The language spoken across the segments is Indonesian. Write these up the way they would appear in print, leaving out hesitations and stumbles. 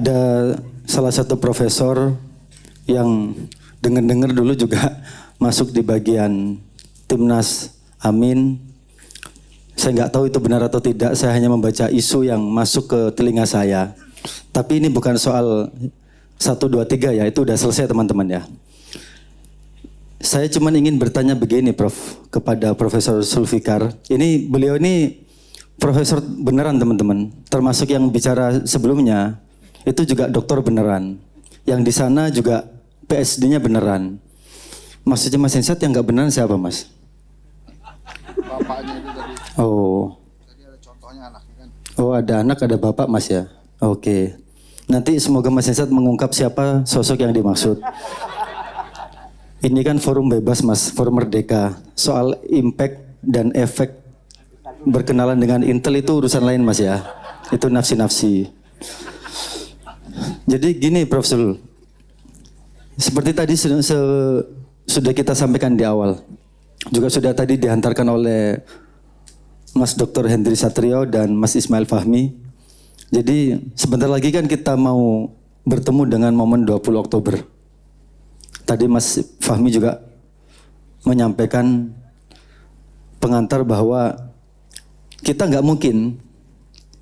ada salah satu profesor yang dengar-dengar dulu juga masuk di bagian timnas Amin. Saya nggak tahu itu benar atau tidak, saya hanya membaca isu yang masuk ke telinga saya. Tapi ini bukan soal 1, 2, 3 ya, itu udah selesai teman-teman ya. Saya cuma ingin bertanya begini Prof, kepada Profesor Zulfikar. Beliau ini profesor beneran teman-teman, termasuk yang bicara sebelumnya, itu juga doktor beneran. Yang di sana juga PSD-nya beneran. Maksudnya Mas Hensat yang nggak beneran siapa Mas? Bapaknya itu tadi. Oh. Tadi ada contohnya anaknya kan. Oh ada anak, ada bapak Mas ya? Oke. Nanti semoga Mas Hensat mengungkap siapa sosok yang dimaksud. Ini kan forum bebas Mas, forum merdeka. Soal impact dan efek berkenalan dengan Intel itu urusan lain Mas ya. Itu nafsi-nafsi. Jadi gini Prof Sul. Seperti tadi sudah kita sampaikan di awal. Juga sudah tadi dihantarkan oleh Mas Dr. Hendri Satrio dan Mas Ismail Fahmi. Jadi sebentar lagi kan kita mau bertemu dengan momen 20 Oktober. Tadi Mas Fahmi juga menyampaikan pengantar bahwa kita nggak mungkin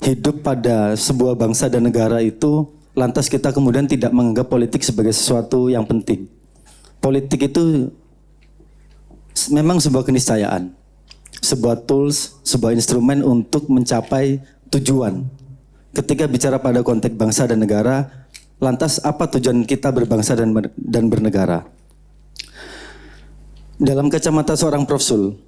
hidup pada sebuah bangsa dan negara itu lantas kita kemudian tidak menganggap politik sebagai sesuatu yang penting. Politik itu memang sebuah keniscayaan, sebuah tools, sebuah instrumen untuk mencapai tujuan. Ketika bicara pada konteks bangsa dan negara, lantas apa tujuan kita berbangsa dan bernegara? Dalam kacamata seorang Prof Sul,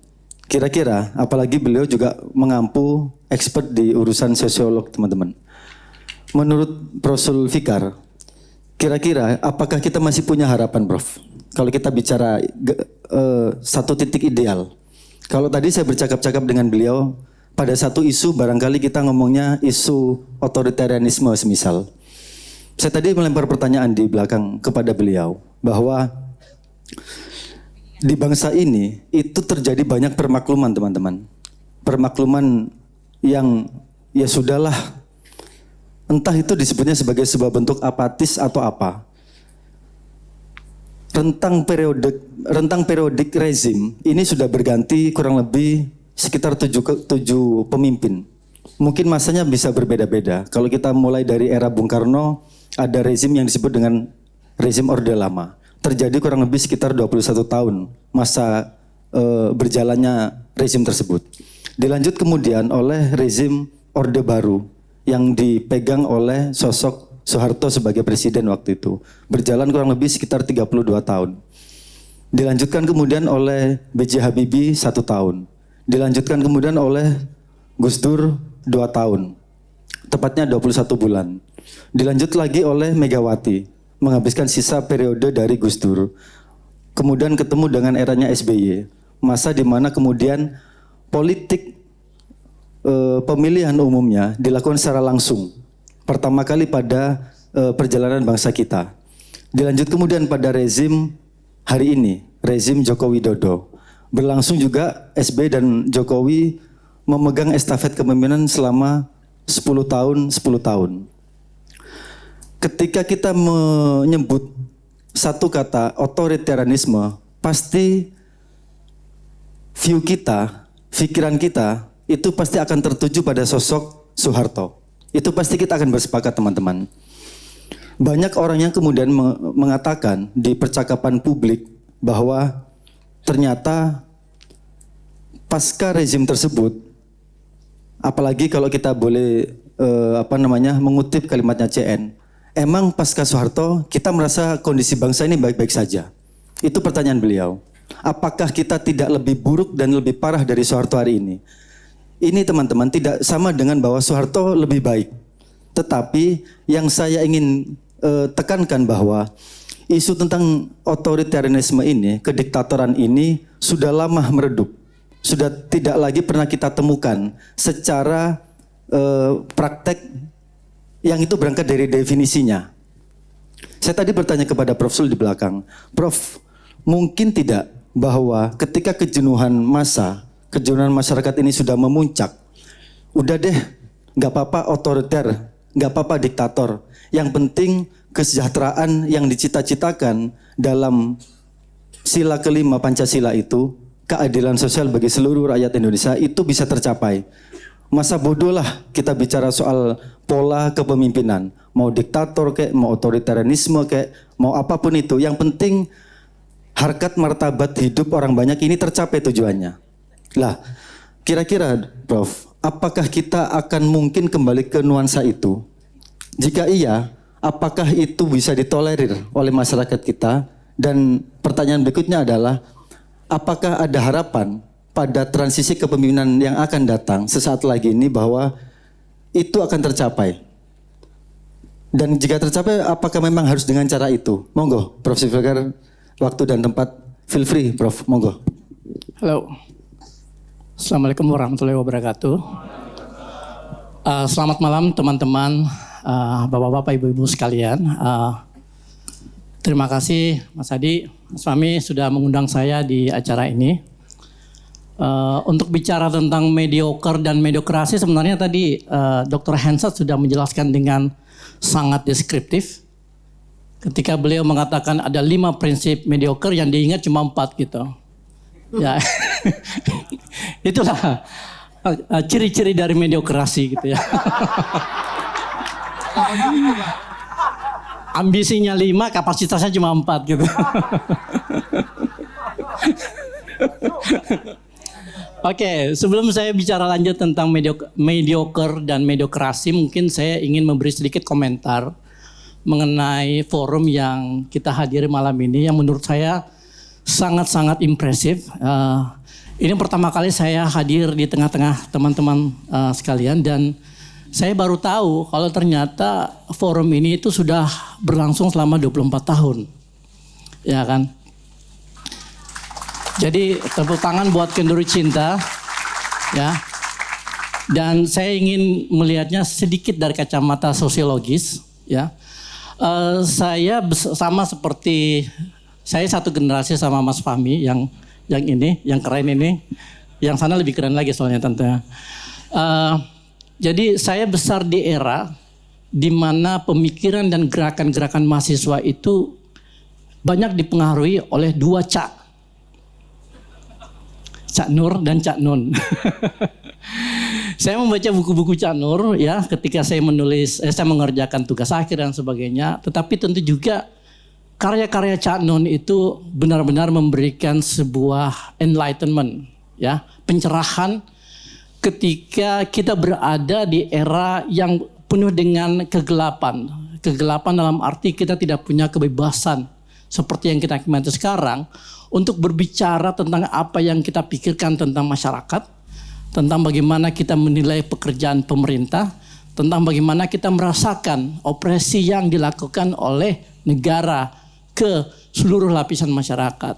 kira-kira apalagi beliau juga mengampu expert di urusan sosiolog teman-teman. Menurut Prof Zulfikar, kira-kira apakah kita masih punya harapan Prof? Kalau kita bicara satu titik ideal. Kalau tadi saya bercakap-cakap dengan beliau, pada satu isu barangkali kita ngomongnya isu otoritarianisme semisal. Saya tadi melempar pertanyaan di belakang kepada beliau bahwa di bangsa ini itu terjadi banyak permakluman teman-teman. Permakluman yang ya sudahlah, entah itu disebutnya sebagai sebuah bentuk apatis atau apa. Rentang periodik rezim ini sudah berganti kurang lebih sekitar 7 pemimpin. Mungkin masanya bisa berbeda-beda. Kalau kita mulai dari era Bung Karno, ada rezim yang disebut dengan rezim Orde Lama. Terjadi kurang lebih sekitar 21 tahun masa berjalannya rezim tersebut. Dilanjut kemudian oleh rezim Orde Baru yang dipegang oleh sosok Soeharto sebagai presiden waktu itu. Berjalan kurang lebih sekitar 32 tahun. Dilanjutkan kemudian oleh B.J. Habibie 1 tahun. Dilanjutkan kemudian oleh Gus Dur 2 tahun. Tepatnya 21 bulan. Dilanjut lagi oleh Megawati, menghabiskan sisa periode dari Gus Dur. Kemudian ketemu dengan eranya SBY, masa di mana kemudian politik pemilihan umumnya dilakukan secara langsung. Pertama kali pada perjalanan bangsa kita. Dilanjut kemudian pada rezim hari ini, rezim Joko Widodo. Berlangsung juga SBY dan Jokowi memegang estafet kepemimpinan selama 10 tahun. Ketika kita menyebut satu kata otoritarianisme, pasti view kita, pikiran kita, itu pasti akan tertuju pada sosok Soeharto. Itu pasti kita akan bersepakat teman-teman. Banyak orang yang kemudian mengatakan di percakapan publik bahwa ternyata pasca rezim tersebut, apalagi kalau kita boleh mengutip kalimatnya CN, emang pasca Soeharto kita merasa kondisi bangsa ini baik-baik saja? Itu pertanyaan beliau. Apakah kita tidak lebih buruk dan lebih parah dari Soeharto hari ini? Ini teman-teman tidak sama dengan bahwa Soeharto lebih baik. Tetapi yang saya ingin tekankan bahwa isu tentang otoritarianisme ini, kediktatoran ini sudah lama meredup. Sudah tidak lagi pernah kita temukan secara praktek yang itu berangkat dari definisinya. Saya tadi bertanya kepada Prof Sul di belakang, Prof, mungkin tidak bahwa ketika kejenuhan masyarakat ini sudah memuncak, udah deh, nggak apa-apa otoriter nggak apa-apa diktator. Yang penting kesejahteraan yang dicita-citakan dalam sila kelima Pancasila itu, keadilan sosial bagi seluruh rakyat Indonesia itu bisa tercapai. Masa bodoh lah kita bicara soal pola kepemimpinan. Mau diktator kayak, mau otoritarianisme kayak, mau apapun itu. Yang penting harkat martabat hidup orang banyak ini tercapai tujuannya. Lah, kira-kira Prof, apakah kita akan mungkin kembali ke nuansa itu? Jika iya, apakah itu bisa ditolerir oleh masyarakat kita? Dan pertanyaan berikutnya adalah, apakah ada harapan pada transisi kepemimpinan yang akan datang sesaat lagi ini bahwa itu akan tercapai? Dan jika tercapai, apakah memang harus dengan cara itu? Monggo, Prof. Zulfikar, waktu dan tempat, feel free, Prof. Monggo. Halo, Assalamualaikum warahmatullahi wabarakatuh. Selamat malam teman-teman, bapak-bapak, ibu-ibu sekalian. Terima kasih Mas Adi, Mas Fahmi sudah mengundang saya di acara ini. Untuk bicara tentang mediocre dan mediokrasi, sebenarnya tadi Dr. Hensat sudah menjelaskan dengan sangat deskriptif. Ketika beliau mengatakan ada 5 prinsip mediocre, yang diingat cuma 4 gitu. Ya, itulah ciri-ciri dari mediokrasi gitu ya. Ambisinya 5, kapasitasnya cuma 4 gitu. Oke, sebelum saya bicara lanjut tentang mediocre dan mediokrasi, mungkin saya ingin memberi sedikit komentar mengenai forum yang kita hadiri malam ini yang menurut saya sangat-sangat impresif. Ini pertama kali saya hadir di tengah-tengah teman-teman sekalian, dan saya baru tahu kalau ternyata forum ini itu sudah berlangsung selama 24 tahun. Ya kan? Jadi tepuk tangan buat Kenduri Cinta, ya. Dan saya ingin melihatnya sedikit dari kacamata sosiologis, ya. Saya sama seperti saya satu generasi sama Mas Fahmi yang ini, yang keren ini, yang sana lebih keren lagi soalnya tentunya. Jadi saya besar di era di mana pemikiran dan gerakan-gerakan mahasiswa itu banyak dipengaruhi oleh 2 Cak. Cak Nur dan Cak Nun. Saya membaca buku-buku Cak Nur ya ketika saya saya mengerjakan tugas akhir dan sebagainya. Tetapi tentu juga karya-karya Cak Nun itu benar-benar memberikan sebuah enlightenment, ya, pencerahan ketika kita berada di era yang penuh dengan kegelapan. Kegelapan dalam arti kita tidak punya kebebasan seperti yang kita nikmati sekarang untuk berbicara tentang apa yang kita pikirkan tentang masyarakat, tentang bagaimana kita menilai pekerjaan pemerintah, tentang bagaimana kita merasakan opresi yang dilakukan oleh negara ke seluruh lapisan masyarakat.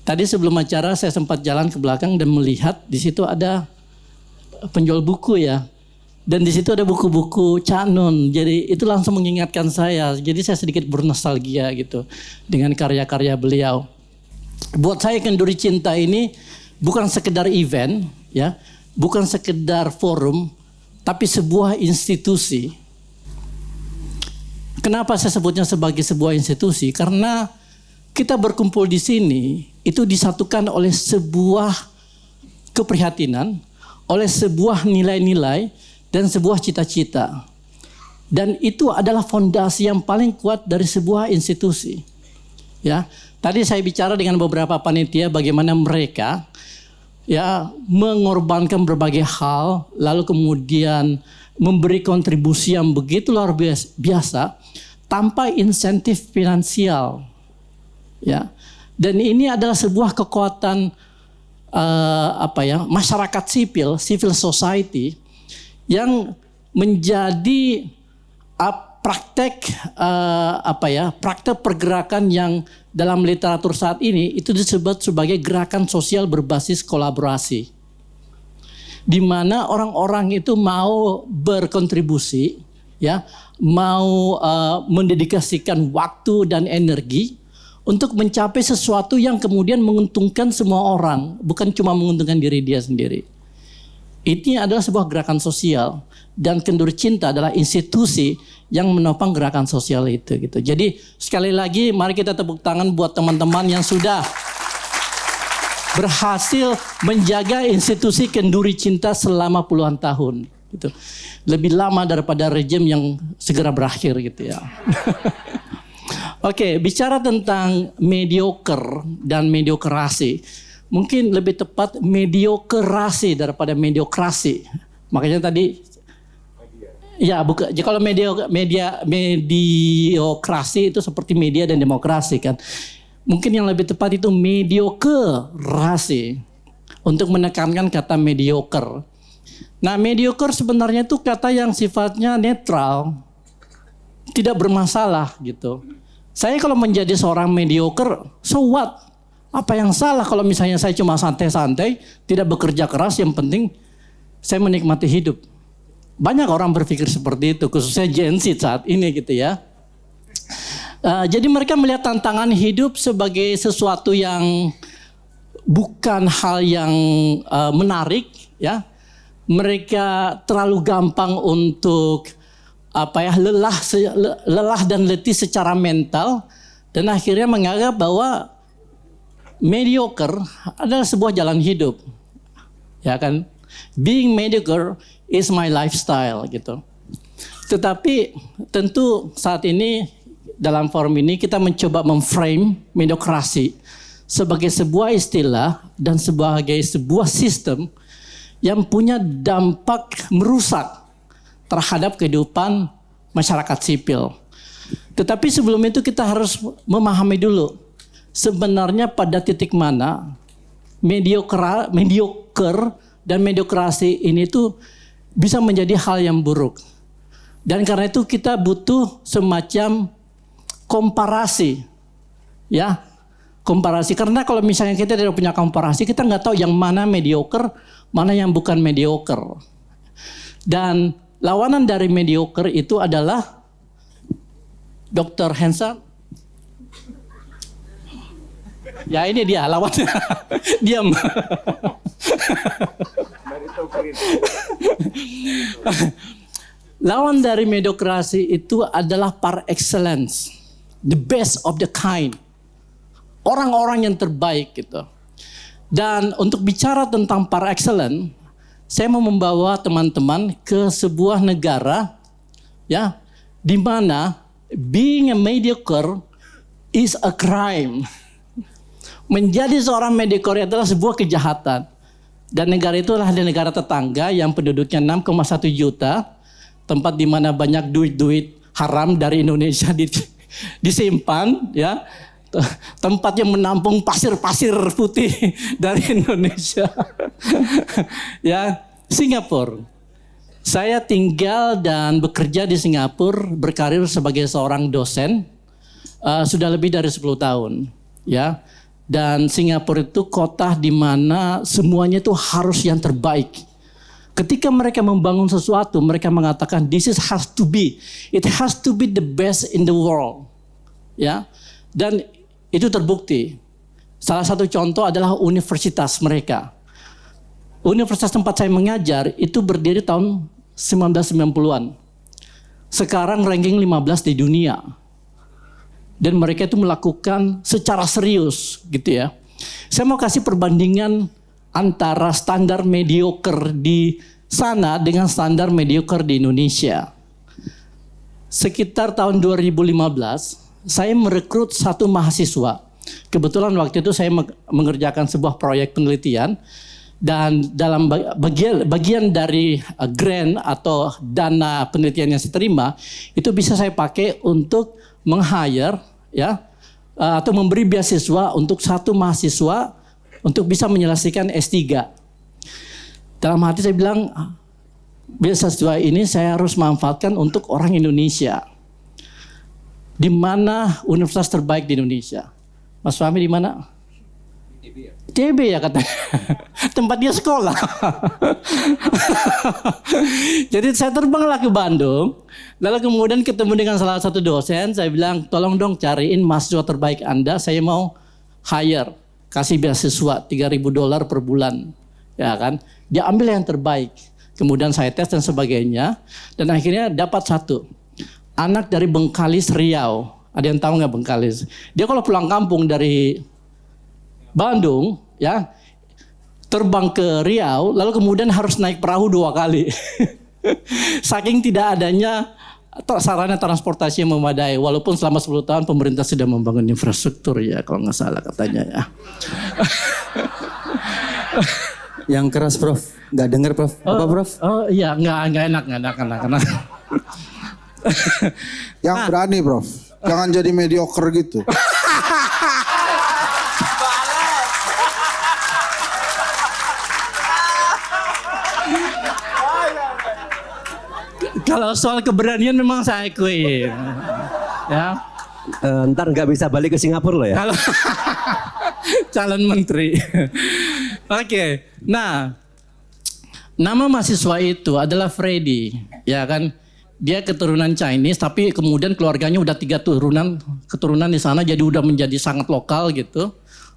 Tadi sebelum acara saya sempat jalan ke belakang dan melihat di situ ada penjual buku ya. Dan di situ ada buku-buku Cak Nun. Jadi itu langsung mengingatkan saya. Jadi saya sedikit bernostalgia gitu dengan karya-karya beliau. Buat saya Kenduri Cinta ini bukan sekedar event, ya, bukan sekedar forum, tapi sebuah institusi. Kenapa saya sebutnya sebagai sebuah institusi? Karena kita berkumpul di sini itu disatukan oleh sebuah keprihatinan, oleh sebuah nilai-nilai dan sebuah cita-cita. Dan itu adalah fondasi yang paling kuat dari sebuah institusi. Ya, tadi saya bicara dengan beberapa panitia bagaimana mereka ya mengorbankan berbagai hal, lalu kemudian memberi kontribusi yang begitu luar biasa tanpa insentif finansial. Ya, dan ini adalah sebuah kekuatan masyarakat sipil, civil society yang menjadi praktek pergerakan yang dalam literatur saat ini itu disebut sebagai gerakan sosial berbasis kolaborasi, di mana orang-orang itu mau berkontribusi, ya, mau mendedikasikan waktu dan energi untuk mencapai sesuatu yang kemudian menguntungkan semua orang, bukan cuma menguntungkan diri dia sendiri. Ini adalah sebuah gerakan sosial dan Kenduri Cinta adalah institusi yang menopang gerakan sosial itu gitu. Jadi sekali lagi mari kita tepuk tangan buat teman-teman yang sudah berhasil menjaga institusi Kenduri Cinta selama puluhan tahun gitu. Lebih lama daripada rejim yang segera berakhir gitu ya. Oke, bicara tentang mediocre dan mediokrasi. Mungkin lebih tepat mediokrasi daripada mediokrasi. Makanya tadi ya bukan. Kalau mediokrasi itu seperti media dan demokrasi kan. Mungkin yang lebih tepat itu mediokrasi untuk menekankan kata mediocre. Nah, mediocre sebenarnya itu kata yang sifatnya netral, tidak bermasalah gitu. Saya kalau menjadi seorang mediocre, so what? Apa yang salah kalau misalnya saya cuma santai-santai, tidak bekerja keras, yang penting saya menikmati hidup. Banyak orang berpikir seperti itu, khususnya Gen Z saat ini gitu ya. Jadi mereka melihat tantangan hidup sebagai sesuatu yang bukan hal yang menarik ya. Mereka terlalu gampang untuk lelah dan letih secara mental dan akhirnya menganggap bahwa mediocre adalah sebuah jalan hidup. Ya kan? Being mediocre is my lifestyle gitu. Tetapi tentu saat ini dalam forum ini kita mencoba memframe mediokrasi sebagai sebuah istilah dan sebagai sebuah sistem yang punya dampak merusak terhadap kehidupan masyarakat sipil. Tetapi sebelum itu kita harus memahami dulu sebenarnya pada titik mana mediocre dan mediokrasi ini tuh bisa menjadi hal yang buruk. Dan karena itu kita butuh semacam komparasi. Ya, komparasi. Karena kalau misalnya kita tidak punya komparasi, kita nggak tahu yang mana mediocre, mana yang bukan mediocre. Dan lawanan dari mediocre itu adalah Dr. Hansa. Ya ini dia lawannya. Diam. Lawan dari mediokrasi itu adalah par excellence. The best of the kind. Orang-orang yang terbaik gitu. Dan untuk bicara tentang par excellence, saya mau membawa teman-teman ke sebuah negara ya di mana being a mediocre is a crime. Menjadi seorang mediocre adalah sebuah kejahatan. Dan negara itu adalah negara tetangga yang penduduknya 6,1 juta. Tempat di mana banyak duit-duit haram dari Indonesia disimpan. Ya. Tempat yang menampung pasir-pasir putih dari Indonesia. Ya, Singapura. Saya tinggal dan bekerja di Singapura, berkarir sebagai seorang dosen. Sudah lebih dari 10 tahun. Ya. Dan Singapura itu kota di mana semuanya itu harus yang terbaik. Ketika mereka membangun sesuatu, mereka mengatakan it has to be the best in the world. Ya. Dan itu terbukti. Salah satu contoh adalah universitas mereka. Universitas tempat saya mengajar itu berdiri tahun 1990-an. Sekarang ranking 15 di dunia. Dan mereka itu melakukan secara serius gitu ya. Saya mau kasih perbandingan antara standar mediocre di sana dengan standar mediocre di Indonesia. Sekitar tahun 2015, saya merekrut satu mahasiswa. Kebetulan waktu itu saya mengerjakan sebuah proyek penelitian. Dan dalam bagian dari grant atau dana penelitian yang saya terima, itu bisa saya pakai untuk meng-hire ya atau memberi beasiswa untuk satu mahasiswa untuk bisa menyelesaikan S3. Dalam hati saya bilang, beasiswa ini saya harus manfaatkan untuk orang Indonesia. Di mana universitas terbaik di Indonesia? Mas Fahmi di mana? TB ya katanya. Tempat dia sekolah. Jadi saya terbanglah ke Bandung. Lalu kemudian ketemu dengan salah satu dosen. Saya bilang, tolong dong cariin mahasiswa terbaik Anda. Saya mau hire. Kasih beasiswa $3.000 per bulan. ya kan? Dia ambil yang terbaik. Kemudian saya tes dan sebagainya, dan akhirnya dapat satu. Anak dari Bengkalis, Riau. Ada yang tahu nggak Bengkalis? Dia kalau pulang kampung dari Bandung, ya, terbang ke Riau, lalu kemudian harus naik perahu 2 kali. Saking tidak adanya sarana transportasi yang memadai. Walaupun selama 10 tahun pemerintah sudah membangun infrastruktur, ya, kalau nggak salah katanya, ya. Yang keras, Prof. Nggak dengar, Prof. Apa, Prof? Oh iya, nggak enak. Yang berani, Prof. Jangan jadi mediocre gitu. Kalau soal keberanian memang saya akui, ya. Ntar nggak bisa balik ke Singapura loh ya. Kalau calon menteri. Oke. Nah, nama mahasiswa itu adalah Freddy, ya kan? Dia keturunan Chinese, tapi kemudian keluarganya udah 3 keturunan di sana, jadi udah menjadi sangat lokal gitu.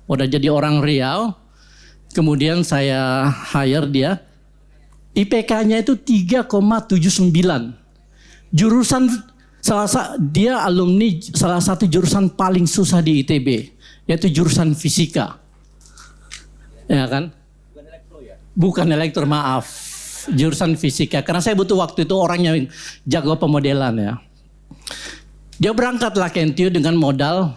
Udah jadi orang Riau. Kemudian saya hire dia. IPK-nya itu 3,79. Jurusan dia alumni salah satu jurusan paling susah di ITB, yaitu jurusan fisika. Ya kan? Bukan elektro, maaf. Jurusan fisika. Karena saya butuh waktu itu orang yang jago pemodelan, ya. Dia berangkatlah ke NTU dengan modal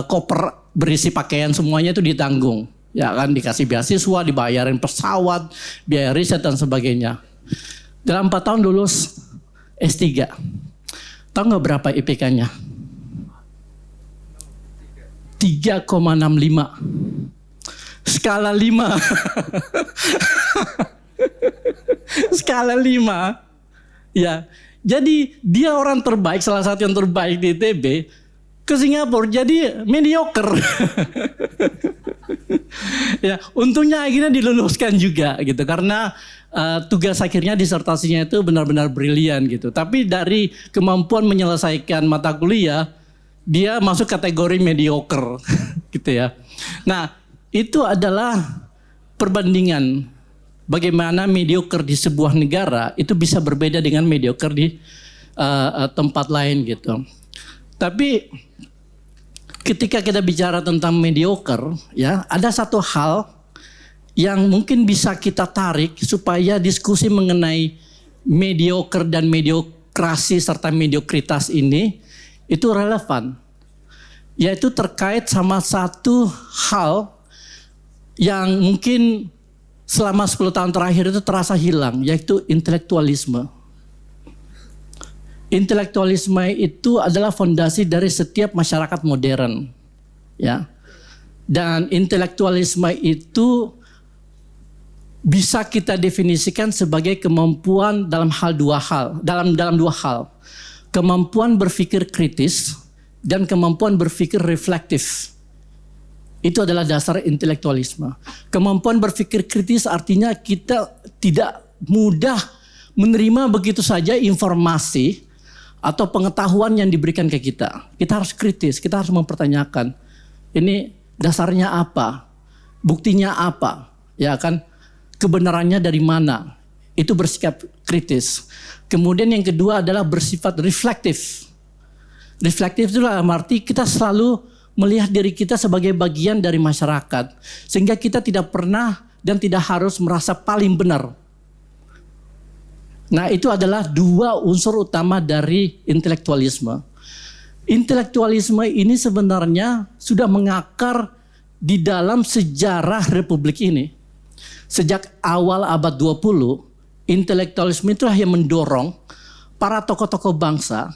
koper berisi pakaian, semuanya itu ditanggung. Ya kan, dikasih beasiswa, dibayarin pesawat, biaya riset dan sebagainya. Dalam 4 tahun lulus S3. Tahu nggak berapa IPK-nya? 3,65. Skala 5. Skala 5. Ya. Jadi dia orang terbaik, salah satu yang terbaik di ITB, ke Singapura jadi mediocre. Ya, untungnya akhirnya diluluskan juga gitu, karena tugas akhirnya disertasinya itu benar-benar brilian gitu. Tapi dari kemampuan menyelesaikan mata kuliah, dia masuk kategori mediocre gitu ya. Nah, itu adalah perbandingan bagaimana mediocre di sebuah negara itu bisa berbeda dengan mediocre di tempat lain gitu. Tapi ketika kita bicara tentang mediocre, ya, ada satu hal yang mungkin bisa kita tarik supaya diskusi mengenai mediocre dan mediokrasi serta mediokritas ini itu relevan. Yaitu terkait sama satu hal yang mungkin selama 10 tahun terakhir itu terasa hilang, yaitu intelektualisme. Intelektualisme itu adalah fondasi dari setiap masyarakat modern, ya. Dan intelektualisme itu bisa kita definisikan sebagai kemampuan dalam dua hal. Kemampuan berpikir kritis dan kemampuan berpikir reflektif. Itu adalah dasar intelektualisme. Kemampuan berpikir kritis artinya kita tidak mudah menerima begitu saja informasi atau pengetahuan yang diberikan ke kita. Kita harus kritis, kita harus mempertanyakan. Ini dasarnya apa? Buktinya apa? Ya kan? Kebenarannya dari mana? Itu bersikap kritis. Kemudian yang kedua adalah bersifat reflektif. Reflektif itu dalam arti kita selalu melihat diri kita sebagai bagian dari masyarakat. Sehingga kita tidak pernah dan tidak harus merasa paling benar. Nah, itu adalah 2 unsur utama dari intelektualisme. Intelektualisme ini sebenarnya sudah mengakar di dalam sejarah Republik ini. Sejak awal abad 20, intelektualisme itulah yang mendorong para tokoh-tokoh bangsa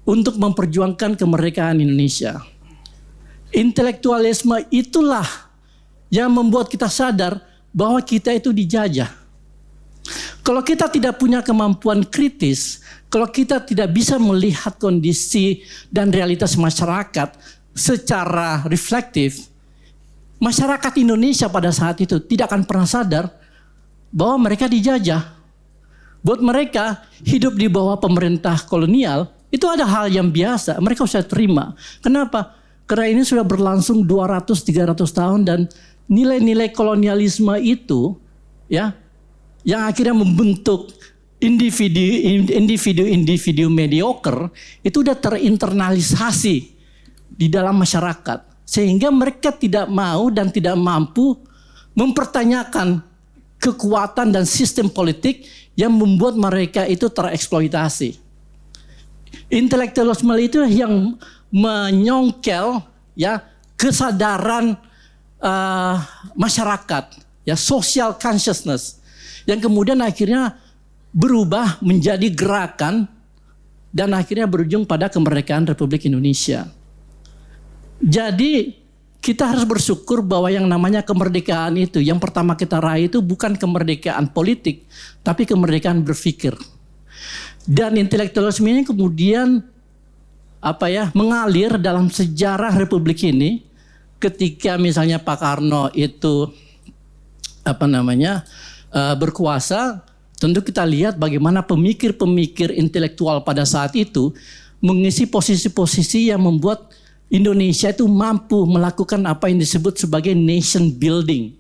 untuk memperjuangkan kemerdekaan Indonesia. Intelektualisme itulah yang membuat kita sadar bahwa kita itu dijajah. Kalau kita tidak punya kemampuan kritis, kalau kita tidak bisa melihat kondisi dan realitas masyarakat secara reflektif, masyarakat Indonesia pada saat itu tidak akan pernah sadar bahwa mereka dijajah. Buat mereka, hidup di bawah pemerintah kolonial itu ada hal yang biasa, mereka bisa terima. Kenapa? Karena ini sudah berlangsung 200-300 tahun dan nilai-nilai kolonialisme itu ya yang akhirnya membentuk individu mediocre itu udah terinternalisasi di dalam masyarakat sehingga mereka tidak mau dan tidak mampu mempertanyakan kekuatan dan sistem politik yang membuat mereka itu tereksploitasi. Intelektualisme itu yang menyongkel ya kesadaran masyarakat, ya social consciousness yang kemudian akhirnya berubah menjadi gerakan dan akhirnya berujung pada kemerdekaan Republik Indonesia. Jadi kita harus bersyukur bahwa yang namanya kemerdekaan itu yang pertama kita raih itu bukan kemerdekaan politik, tapi kemerdekaan berpikir. Dan intelektualisme ini kemudian mengalir dalam sejarah Republik ini ketika misalnya Pak Karno itu berkuasa. Tentu kita lihat bagaimana pemikir-pemikir intelektual pada saat itu mengisi posisi-posisi yang membuat Indonesia itu mampu melakukan apa yang disebut sebagai nation building.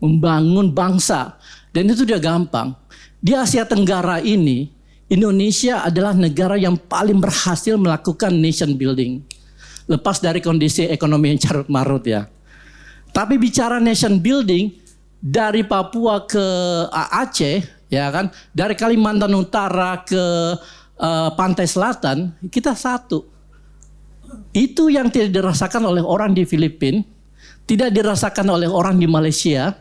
Membangun bangsa. Dan itu sudah gampang. Di Asia Tenggara ini, Indonesia adalah negara yang paling berhasil melakukan nation building. Lepas dari kondisi ekonomi yang carut marut ya. Tapi bicara nation building, dari Papua ke Aceh, ya kan, dari Kalimantan Utara ke pantai selatan, kita satu. Itu yang tidak dirasakan oleh orang di Filipina, tidak dirasakan oleh orang di Malaysia,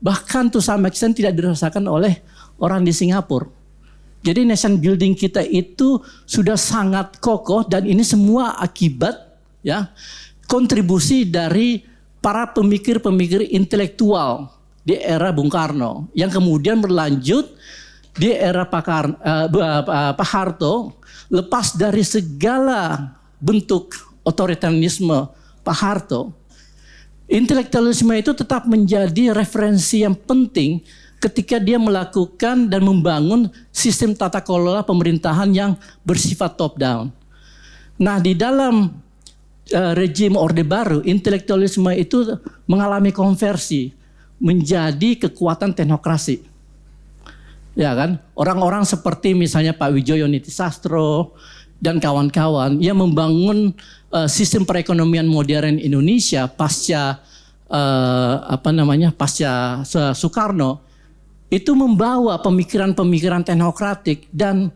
bahkan to some extent tidak dirasakan oleh orang di Singapura. Jadi nation building kita itu sudah sangat kokoh dan ini semua akibat ya kontribusi dari para pemikir-pemikir intelektual di era Bung Karno yang kemudian berlanjut di era Pak Harto. Lepas dari segala bentuk otoritarianisme Pak Harto, intelektualisme itu tetap menjadi referensi yang penting ketika dia melakukan dan membangun sistem tata kelola pemerintahan yang bersifat top down. Nah, di dalam rejim Orde Baru, intelektualisme itu mengalami konversi menjadi kekuatan teknokrasi. Ya kan? Orang-orang seperti misalnya Pak Widjojo Nitisastro dan kawan-kawan yang membangun sistem perekonomian modern Indonesia pasca pasca Soekarno itu membawa pemikiran-pemikiran teknokratik dan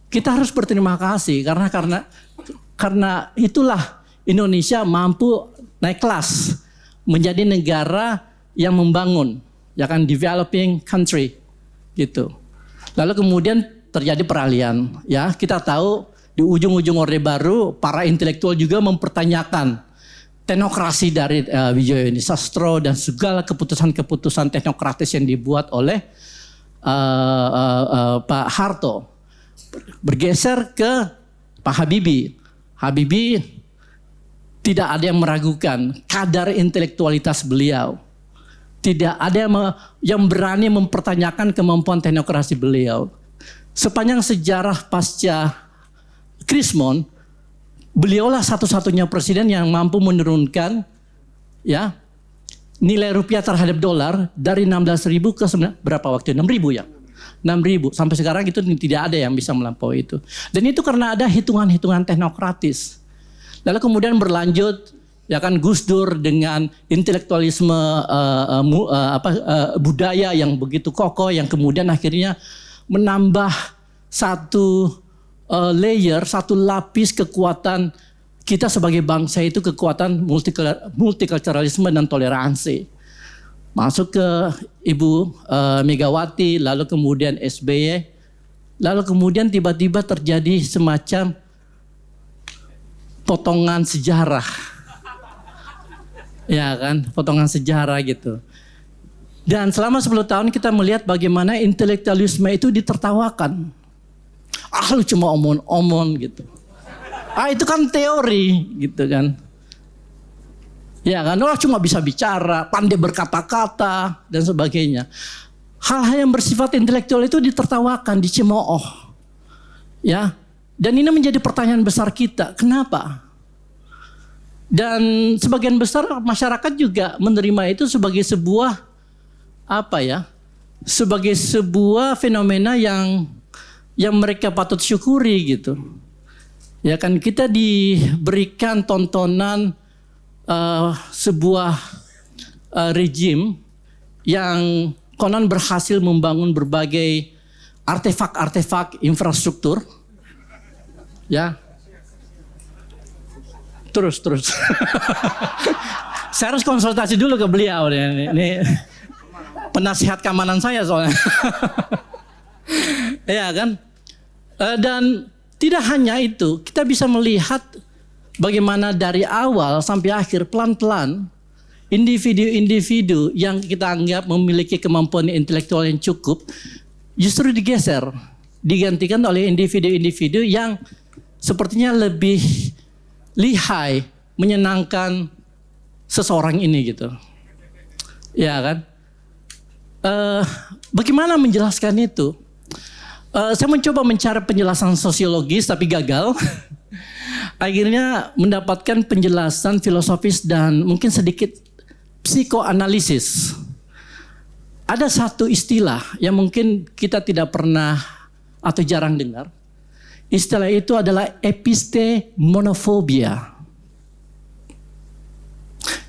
kita harus berterima kasih karena itulah Indonesia mampu naik kelas menjadi negara yang membangun, ya kan, developing country gitu. Lalu kemudian terjadi peralihan, ya kita tahu di ujung-ujung Orde Baru para intelektual juga mempertanyakan teknokrasi dari Widjojo Nitisastro dan segala keputusan-keputusan teknokratis yang dibuat oleh Pak Harto. Bergeser ke Pak Habibie. Habibie tidak ada yang meragukan kadar intelektualitas beliau. Tidak ada yang berani mempertanyakan kemampuan teknokrasi beliau. Sepanjang sejarah pasca Krismon, beliaulah satu-satunya presiden yang mampu menurunkan ya nilai rupiah terhadap dolar dari 16.000 ke berapa waktu? 6.000 ya. 6.000 sampai sekarang itu tidak ada yang bisa melampaui itu. Dan itu karena ada hitungan-hitungan teknokratis. Lalu kemudian berlanjut ya kan Gus Dur dengan intelektualisme budaya yang begitu kokoh yang kemudian akhirnya menambah satu layer, satu lapis kekuatan kita sebagai bangsa itu kekuatan multikulturalisme dan toleransi. Masuk ke Ibu Megawati, lalu kemudian SBY, lalu kemudian tiba-tiba terjadi semacam potongan sejarah. Ya kan, potongan sejarah gitu. Dan selama 10 tahun kita melihat bagaimana intelektualisme itu ditertawakan. Ah lu cuma omong-omong gitu. Ah itu kan teori gitu kan. Ya kan, orang cuma bisa bicara, pandai berkata-kata dan sebagainya. Hal-hal yang bersifat intelektual itu ditertawakan, dicemooh. Ya. Dan ini menjadi pertanyaan besar kita. Kenapa? Dan sebagian besar masyarakat juga menerima itu sebagai sebuah sebagai sebuah fenomena yang mereka patut syukuri gitu. Ya kan, kita diberikan tontonan sebuah rejim yang konon berhasil membangun berbagai artefak-artefak infrastruktur. Ya. Terus. Saya harus konsultasi dulu ke beliau ini penasihat keamanan saya soalnya. Ya kan? Dan tidak hanya itu, kita bisa melihat bagaimana dari awal sampai akhir pelan-pelan individu-individu yang kita anggap memiliki kemampuan intelektual yang cukup justru digantikan oleh individu-individu yang sepertinya lebih lihai menyenangkan seseorang ini gitu. Ya kan? Bagaimana menjelaskan itu? Saya mencoba mencari penjelasan sosiologis tapi gagal. Akhirnya mendapatkan penjelasan filosofis dan mungkin sedikit psikoanalisis. Ada satu istilah yang mungkin kita tidak pernah atau jarang dengar. Istilah itu adalah epistemofobia.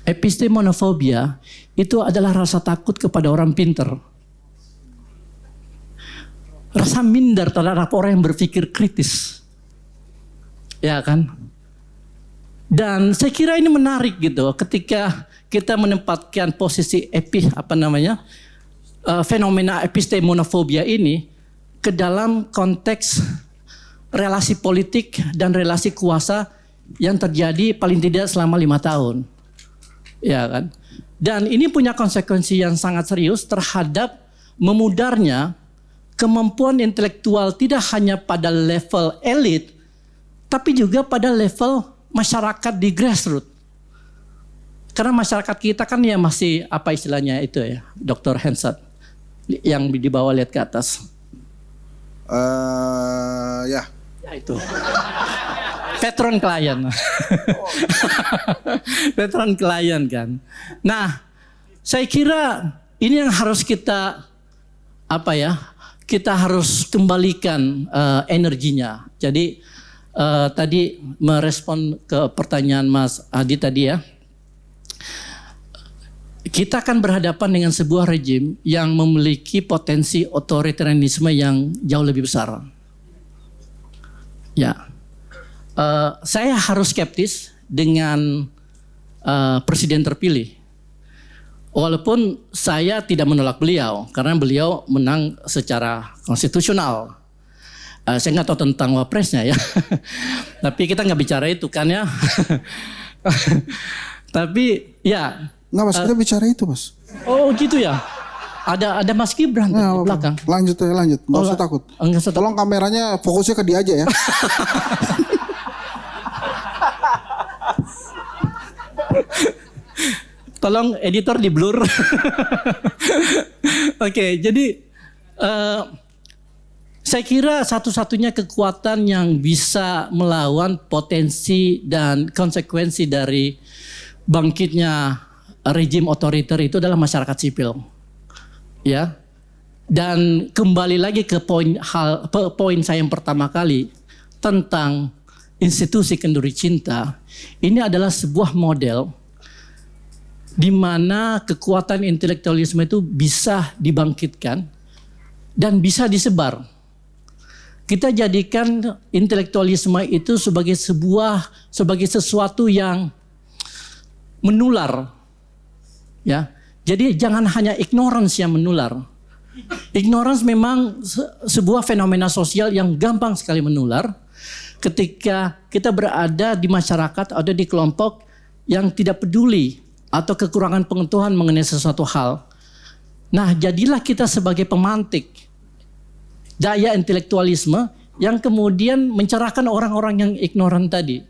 Epistemofobia itu adalah rasa takut kepada orang pintar. Rasa minder terhadap orang yang berpikir kritis. Ya kan? Dan saya kira ini menarik gitu ketika kita menempatkan posisi fenomena epistemofobia ini ke dalam konteks relasi politik dan relasi kuasa yang terjadi paling tidak selama 5 tahun. Ya kan? Dan ini punya konsekuensi yang sangat serius terhadap memudarnya kemampuan intelektual tidak hanya pada level elit, tapi juga pada level masyarakat di grassroots. Karena masyarakat kita kan ya masih istilahnya itu ya, Dr. Hensat, yang di bawah lihat ke atas. Ya. Ya itu. Patron klien. Patron klien kan. Nah, saya kira ini yang harus kita kita harus kembalikan energinya. Jadi tadi merespon ke pertanyaan Mas Adi tadi ya. Kita akan berhadapan dengan sebuah rejim yang memiliki potensi otoritarianisme yang jauh lebih besar. Ya. Saya harus skeptis dengan presiden terpilih. Walaupun saya tidak menolak beliau karena beliau menang secara konstitusional. Saya nggak tahu tentang wapresnya ya. Tapi kita nggak bicara itu kan ya. Tapi ya. Nggak mas, kita bicara itu mas. Oh gitu ya. Ada Mas Gibran di belakang. Lanjut. Nggak usah takut. Tolong kameranya fokusnya ke dia aja ya. Tolong editor di blur. Oke, jadi saya kira satu-satunya kekuatan yang bisa melawan potensi dan konsekuensi dari bangkitnya rejim otoriter itu adalah masyarakat sipil. Ya. Dan kembali lagi ke poin saya yang pertama kali tentang institusi kenduri cinta. Ini adalah sebuah model di mana kekuatan intelektualisme itu bisa dibangkitkan dan bisa disebar. Kita jadikan intelektualisme itu sebagai sesuatu yang menular. Ya. Jadi jangan hanya ignorance yang menular. Ignorance memang sebuah fenomena sosial yang gampang sekali menular ketika kita berada di masyarakat atau di kelompok yang tidak peduli atau kekurangan pengetahuan mengenai sesuatu hal. Nah, jadilah kita sebagai pemantik daya intelektualisme yang kemudian mencerahkan orang-orang yang ignoran tadi.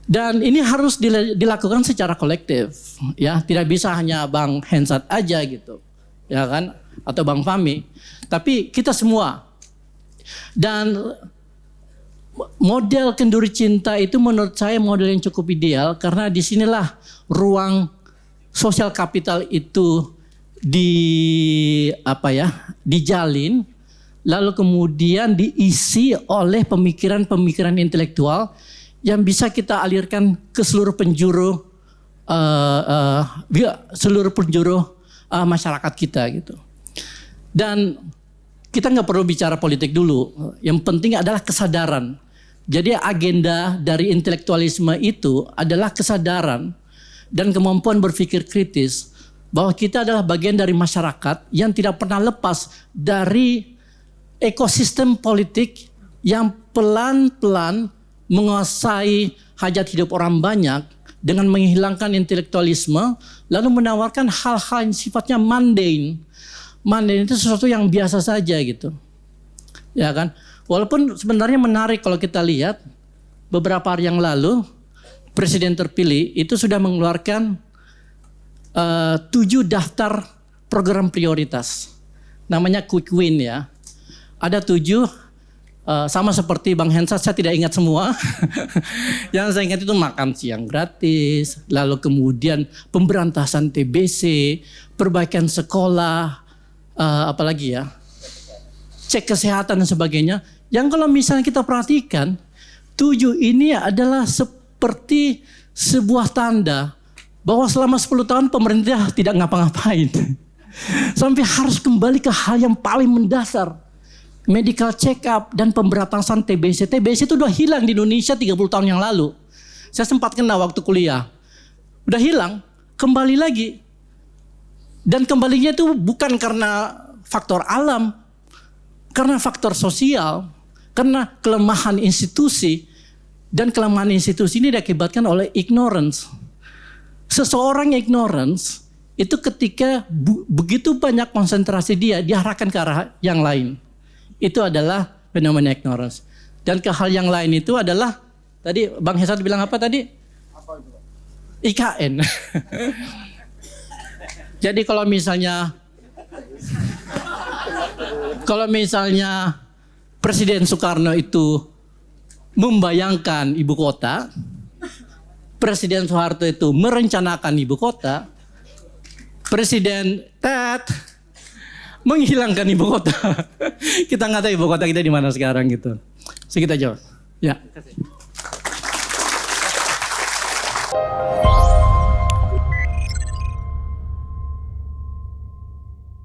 Dan ini harus dilakukan secara kolektif, ya. Tidak bisa hanya Bang Hensat aja gitu, ya kan? Atau Bang Fahmi. Tapi kita semua. Dan model kenduri cinta itu menurut saya model yang cukup ideal karena disinilah ruang sosial kapital itu dijalin, lalu kemudian diisi oleh pemikiran-pemikiran intelektual yang bisa kita alirkan ke seluruh penjuru masyarakat kita gitu. Dan kita nggak perlu bicara politik dulu. Yang penting adalah kesadaran. Jadi agenda dari intelektualisme itu adalah kesadaran dan kemampuan berpikir kritis bahwa kita adalah bagian dari masyarakat yang tidak pernah lepas dari ekosistem politik yang pelan-pelan menguasai hajat hidup orang banyak dengan menghilangkan intelektualisme lalu menawarkan hal-hal yang sifatnya mundane. Mundane itu sesuatu yang biasa saja gitu. Ya kan? Walaupun sebenarnya menarik kalau kita lihat beberapa hari yang lalu presiden terpilih itu sudah mengeluarkan 7 daftar program prioritas. Namanya quick win ya. Ada 7 sama seperti Bang Hensa, saya tidak ingat semua. Yang saya ingat itu makan siang gratis, lalu kemudian pemberantasan TBC, perbaikan sekolah, apalagi ya, cek kesehatan dan sebagainya. Yang kalau misalnya kita perhatikan, 7 ini adalah seperti sebuah tanda bahwa selama 10 tahun pemerintah tidak ngapa-ngapain. Sampai harus kembali ke hal yang paling mendasar. Medical check up dan pemberantasan TBC. TBC itu udah hilang di Indonesia 30 tahun yang lalu. Saya sempat kena waktu kuliah. Udah hilang, kembali lagi. Dan kembalinya itu bukan karena faktor alam, karena faktor sosial, karena kelemahan institusi. Dan kelemahan institusi ini diakibatkan oleh ignorance. Seseorang ignorance itu ketika begitu banyak konsentrasi dia diarahkan ke arah yang lain. Itu adalah fenomena ignorance. Dan ke hal yang lain itu adalah tadi Bang Hesat bilang apa tadi? IKN. Jadi kalau misalnya Presiden Soekarno itu membayangkan ibu kota, Presiden Soeharto itu merencanakan ibu kota, Presiden menghilangkan ibu kota. Kita nggak tahu ibu kota kita di mana sekarang gitu. Segitu aja. Ya.